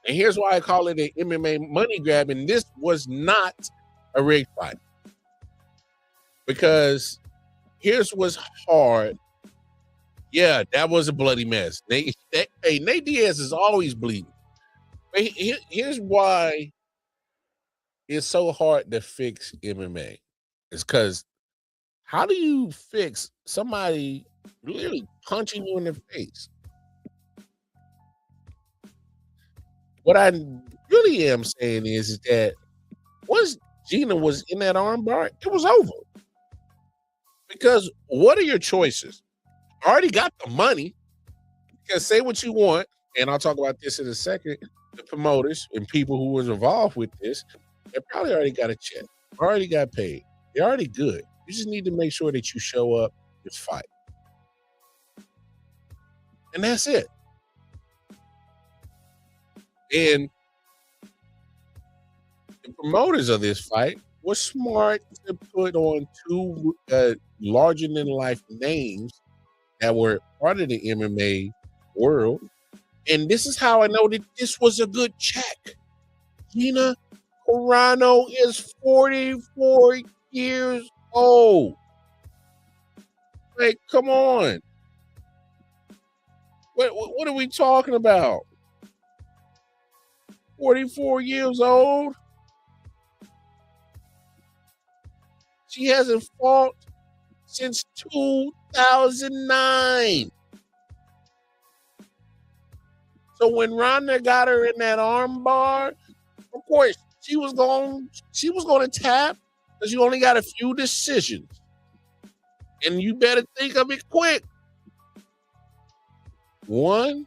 And here's why I call it an MMA money grab. And this was not a rigged fight. Because here's what's hard. Yeah, that was a bloody mess. Nate Diaz is always bleeding. But here's why it's so hard to fix MMA. It's because how do you fix somebody literally punching you in the face? What I really am saying is that once Gina was in that armbar, it was over. Because what are your choices? I already got the money. Because say what you want, and I'll talk about this in a second, the promoters and people who was involved with this, they probably already got a check, already got paid. They're already good. You just need to make sure that you show up to fight. And that's it. And the promoters of this fight were smart to put on two larger-than-life names that were part of the MMA world. And this is how I know that this was a good check. Gina Carano is 44 years old. Like, come on. What are we talking about? 44 years old? She hasn't fought since 2009. So when Ronda got her in that arm bar, of course, she was going to tap because you only got a few decisions. And you better think of it quick. One,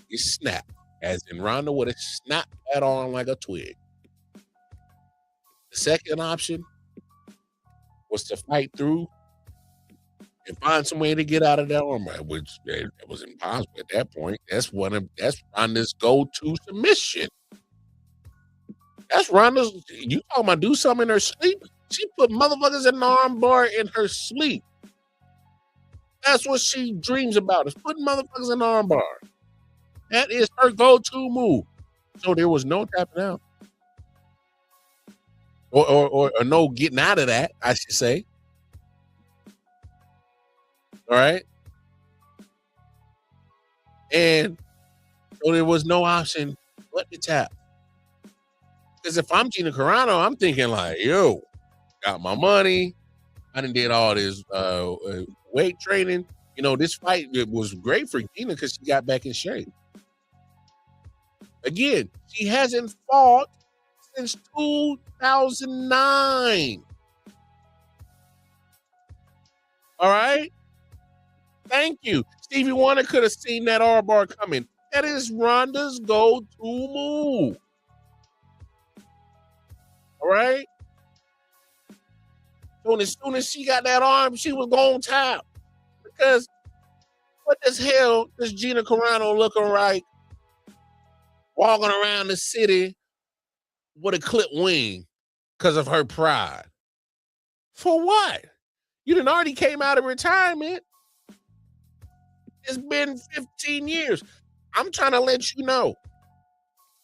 you snap. As in Ronda would have snapped that arm like a twig. The second option was to fight through and find some way to get out of that armbar, which it was impossible at that point. That's Ronda's go-to submission. That's Ronda's. You talking about do something in her sleep? She put motherfuckers in the armbar in her sleep. That's what she dreams about, is putting motherfuckers in the armbar. That is her go-to move. So there was no tapping out. Or no getting out of that, I should say. All right. And so there was no option but to tap. Because if I'm Gina Carano, I'm thinking like, yo, got my money. I done did all this weight training. You know, this fight, it was great for Gina because she got back in shape. Again, she hasn't fought since 2009. All right? Thank you. Stevie Wonder could have seen that armbar coming. That is Ronda's go-to move. All right? So as soon as she got that arm, she was going tap. Because what the hell does Gina Carano looking like walking around the city with a clipped wing because of her pride? For what? You done already came out of retirement. It's been 15 years. I'm trying to let you know.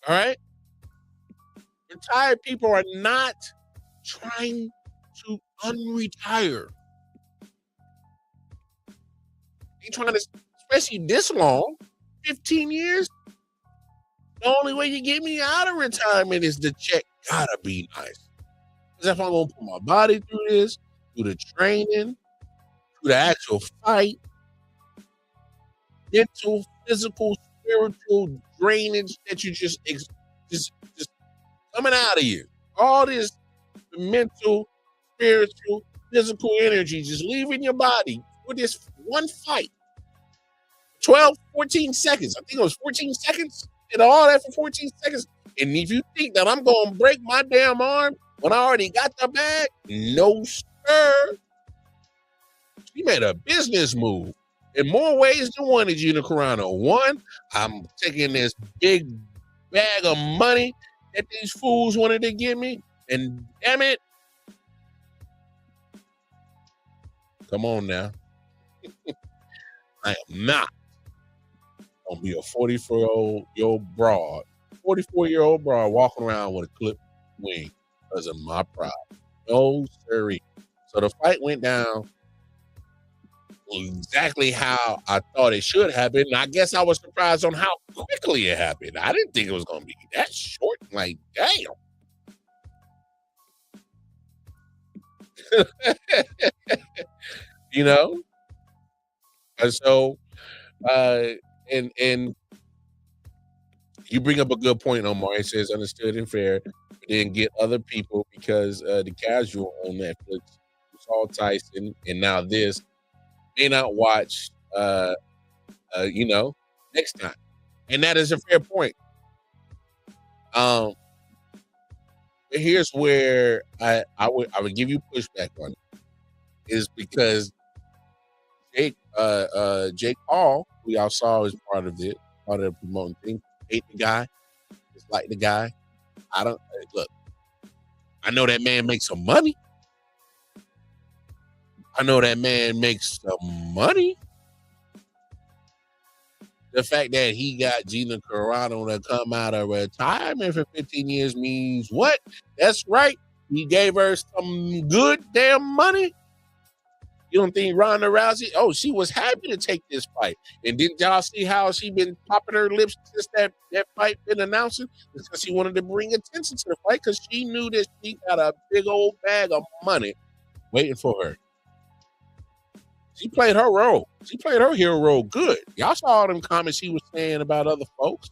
All right? Retired people are not trying to unretire. They trying to, especially this long, 15 years. The only way you get me out of retirement is the check gotta be nice. Because if I'm gonna put my body through this, through the training, through the actual fight, mental, physical, spiritual drainage that you just coming out of you. All this mental, spiritual, physical energy just leaving your body for this one fight. 12, 14 seconds. I think it was 14 seconds. Did all that for 14 seconds. And if you think that I'm going to break my damn arm when I already got the bag, no, sir. She made a business move in more ways than one, Gina Carano. One, I'm taking this big bag of money that these fools wanted to give me, and damn it, come on now. I am not gonna be a 44-year-old broad walking around with a clipped wing because of my pride. No, sirree. So the fight went down exactly how I thought it should happen. And I guess I was surprised on how quickly it happened. I didn't think it was going to be that short. Like, damn. You know? And so, and you bring up a good point, Omar. It says understood and fair, but then get other people because the casual on Netflix saw Tyson and now this may not watch next time. And that is a fair point. Here's where I would give you pushback on it, is because Jake Paul, who y'all saw as part of the promoting thing, hate the guy, dislike the guy. Look, I know that man makes some money. The fact that he got Gina Carano to come out of retirement for 15 years means what? That's right. He gave her some good damn money. You don't think Ronda Rousey? Oh, she was happy to take this fight. And didn't y'all see how she been popping her lips since that fight been announced? Because she wanted to bring attention to the fight because she knew that she got a big old bag of money waiting for her. She played her role. She played her hero role good. Y'all saw all them comments she was saying about other folks,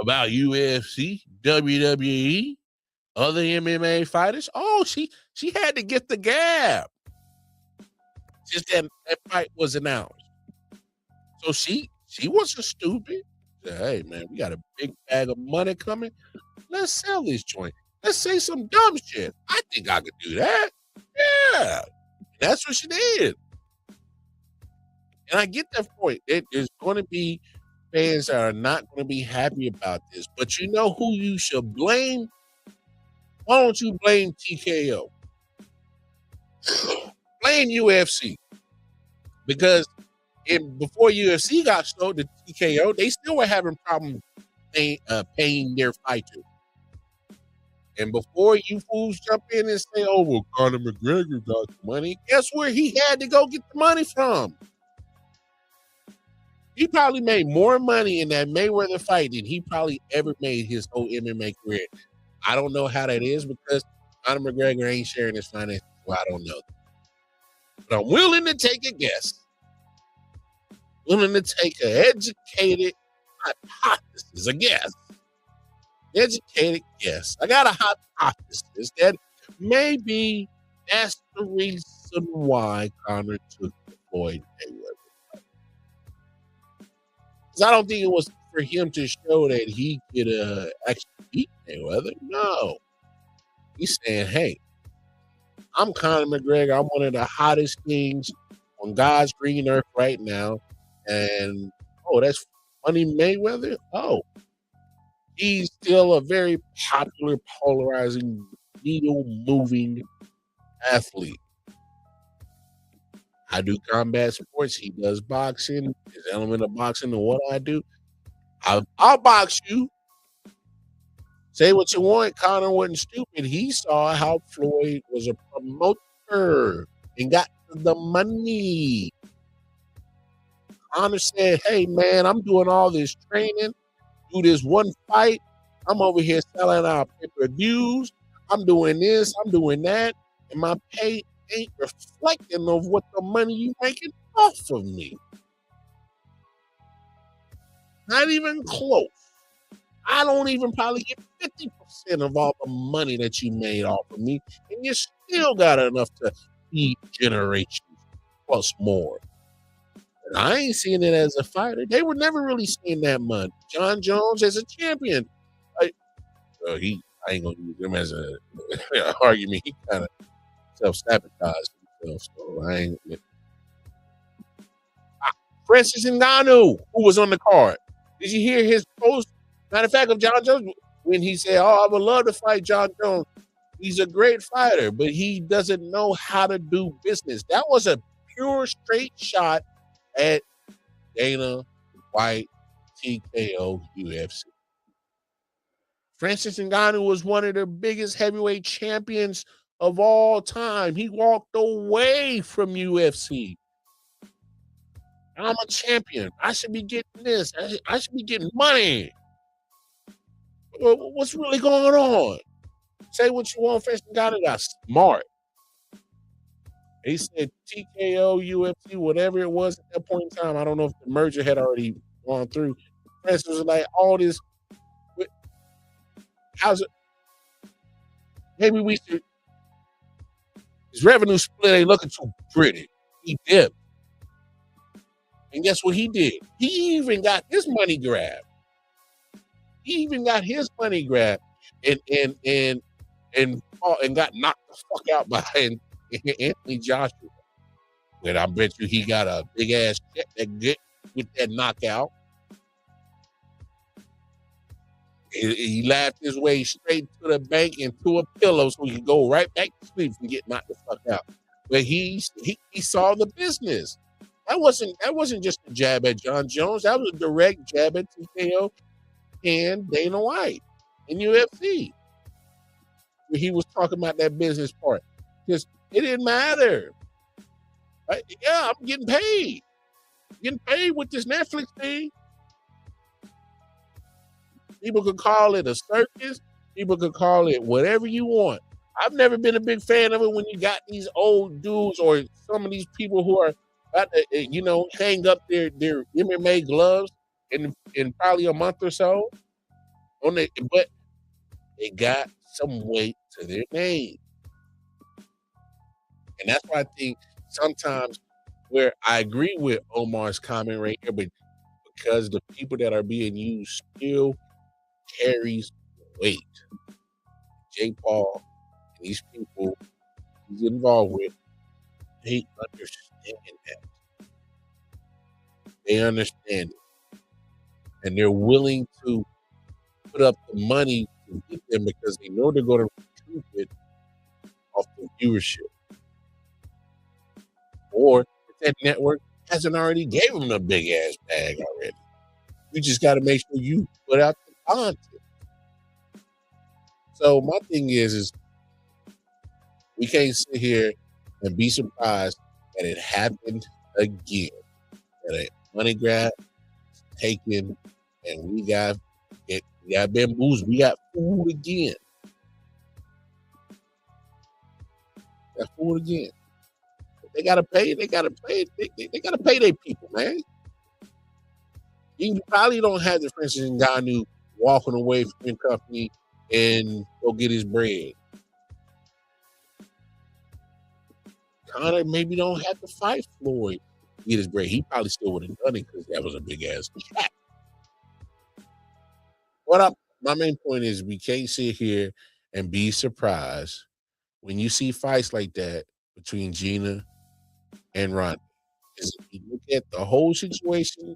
about UFC, WWE, other MMA fighters. Oh, she had to get the gab. Just that fight was announced. So she wasn't stupid. She said, hey, man, we got a big bag of money coming. Let's sell this joint. Let's say some dumb shit. I think I could do that. Yeah. That's what she did. And I get that point. There's going to be fans that are not going to be happy about this. But you know who you should blame? Why don't you blame TKO? Blame UFC. Because before UFC got sold to TKO, they still were having problems paying their fighters. And before you fools jump in and say, oh, well, Conor McGregor got the money, guess where he had to go get the money from? He probably made more money in that Mayweather fight than he probably ever made his whole MMA career. I don't know how that is because Conor McGregor ain't sharing his finances, so I don't know. But I'm willing to take a guess. Willing to take an educated hypothesis, a guess. Educated guess. I got a hypothesis that maybe that's the reason why Conor took the Floyd Mayweather fight. Because I don't think it was for him to show that he could actually beat Mayweather. No. He's saying, hey, I'm Conor McGregor. I'm one of the hottest things on God's green earth right now. And, that's Money Mayweather? Oh, he's still a very popular, polarizing, needle-moving athlete. I do combat sports. He does boxing. His element of boxing and what I do. I'll box you. Say what you want. Conor wasn't stupid. He saw how Floyd was a promoter and got the money. Conor said, hey, man, I'm doing all this training. Do this one fight. I'm over here selling out pay-per-views. I'm doing this. I'm doing that. And my pay ain't reflecting of what the money you making off of me. Not even close. I don't even probably get 50% of all the money that you made off of me, and you still got enough to feed generations plus more. And I ain't seeing it as a fighter. They were never really seeing that money. John Jones as a champion. I ain't gonna use him as a argument. He kind of self-sabotaged himself, so I ain't. Francis Ngannou, who was on the card. Did you hear his post? Matter of fact, of John Jones, when he said, I would love to fight John Jones. He's a great fighter, but he doesn't know how to do business. That was a pure straight shot at Dana White, TKO, UFC. Francis Ngannou was one of the biggest heavyweight champions of all time. He walked away from UFC. I'm a champion. I should be getting this. I should be getting money. What's really going on? Say what you want. Francis Ngannou got smart. He said TKO, UFC, whatever it was at that point in time. I don't know if the merger had already gone through. Francis was like, all this. How's it? Maybe we should. His revenue split ain't looking too pretty. He dipped. And guess what he did? He even got his money grabbed. And got knocked the fuck out by Anthony Joshua. And I bet you he got a big ass check with that knockout. He laughed his way straight to the bank and to a pillow so he could go right back to sleep and get knocked the fuck out. But he saw the business. That wasn't just a jab at John Jones. That was a direct jab at TKO and Dana White in UFC. Where he was talking about that business part. Because it didn't matter. Yeah, I'm getting paid. Getting paid with this Netflix thing. People could call it a circus. People could call it whatever you want. I've never been a big fan of it when you got these old dudes or some of these people who are about to, hang up their MMA gloves in probably a month or so. But they got some weight to their name. And that's why I think sometimes where I agree with Omar's comment right here, but because the people that are being used still carries weight. Jake Paul and these people he's involved with, they understand that. They understand it. And they're willing to put up the money to get them because they know they're going to recoup it off the viewership. Or if that network hasn't already gave them a big ass bag already. You just got to make sure you put out the content. So my thing is we can't sit here and be surprised that it happened again. That a money grab taken and we got bamboozled. We got fooled again. They gotta pay. They gotta pay their people, man. You probably don't have the Francis Ngannou walking away from your company and go get his bread. Conor maybe don't have to fight Floyd to get his bread. He probably still would have done it because that was a big ass check. My main point is we can't sit here and be surprised when you see fights like that between Gina and Ronda. Because if you look at the whole situation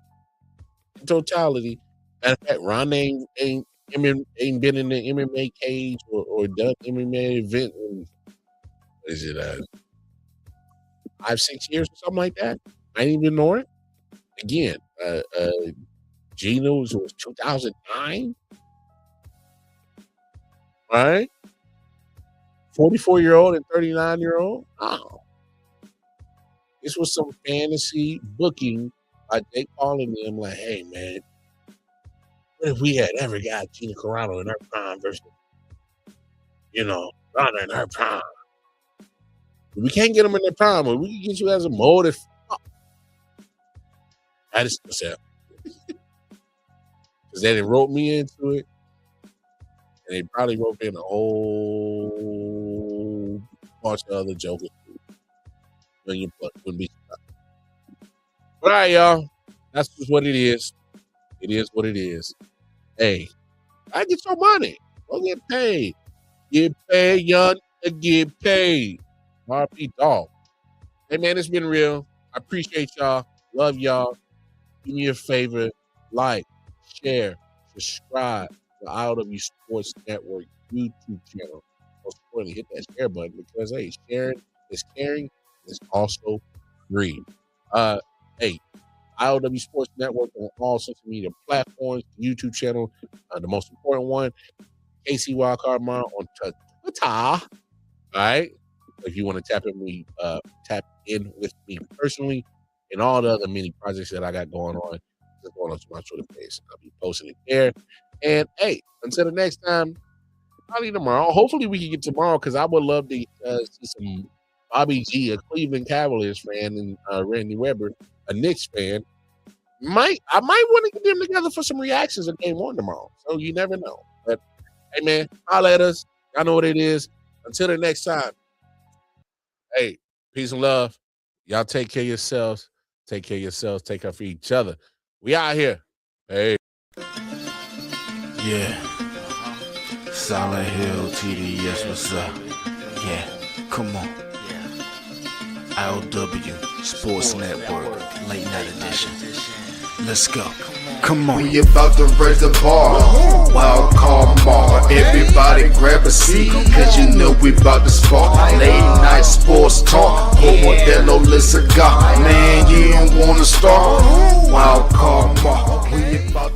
in totality, matter of fact, Ronda ain't been in the MMA cage or done MMA event in, what is it, 5-6 years or something like that. I didn't even know it. Again, Gina was 2009, right? 44-year-old and 39-year-old. Oh, this was some fantasy booking by Jake Paul and them. Like, hey man, what if we had ever got Gina Carano in her prime versus, Ronda in her prime? We can't get them in their prime, but we can get you as a motive. I just said, because they didn't rope me into it, and they probably rope in a whole bunch of other jokers. Wouldn't be stuck. All right, y'all. That's just what it is. It is what it is. Hey, I get your money. Go get paid. Get paid, young. Get paid. RP dog. Hey man, it's been real. I appreciate y'all. Love y'all. Do me a favor. Like, share, subscribe to I.O.W Sports Network YouTube channel. Most importantly, hit that share button because hey, sharing is caring. It's also free. Hey, I.O.W Sports Network on all social media platforms, YouTube channel, the most important one, KC Wildcard Mile on Twitter. All right. If you want to tap in with me personally and all the other mini projects that I got going on, just going on to my Twitter page. I'll be posting it there. And hey, until the next time, probably tomorrow. Hopefully we can get tomorrow because I would love to see some Bobby G, a Cleveland Cavaliers fan, and Randy Weber, a Knicks fan. I might want to get them together for some reactions of game 1 tomorrow. So you never know. But hey man, holla at us. I know what it is. Until the next time. Hey, peace and love. Y'all take care of yourselves. Take care of yourselves. Take care for each other. We out here. Hey. Yeah. Silent Hill TDS, what's up? Yeah, come on. I.O.W Sports Network, late night edition. Let's go. Come on. We about to raise the bar. Wild card mall. Everybody grab a seat, cause you know we about to spark. Late night sports talk. Modelo cigar. Man, you don't wanna start. Wild card mall. We about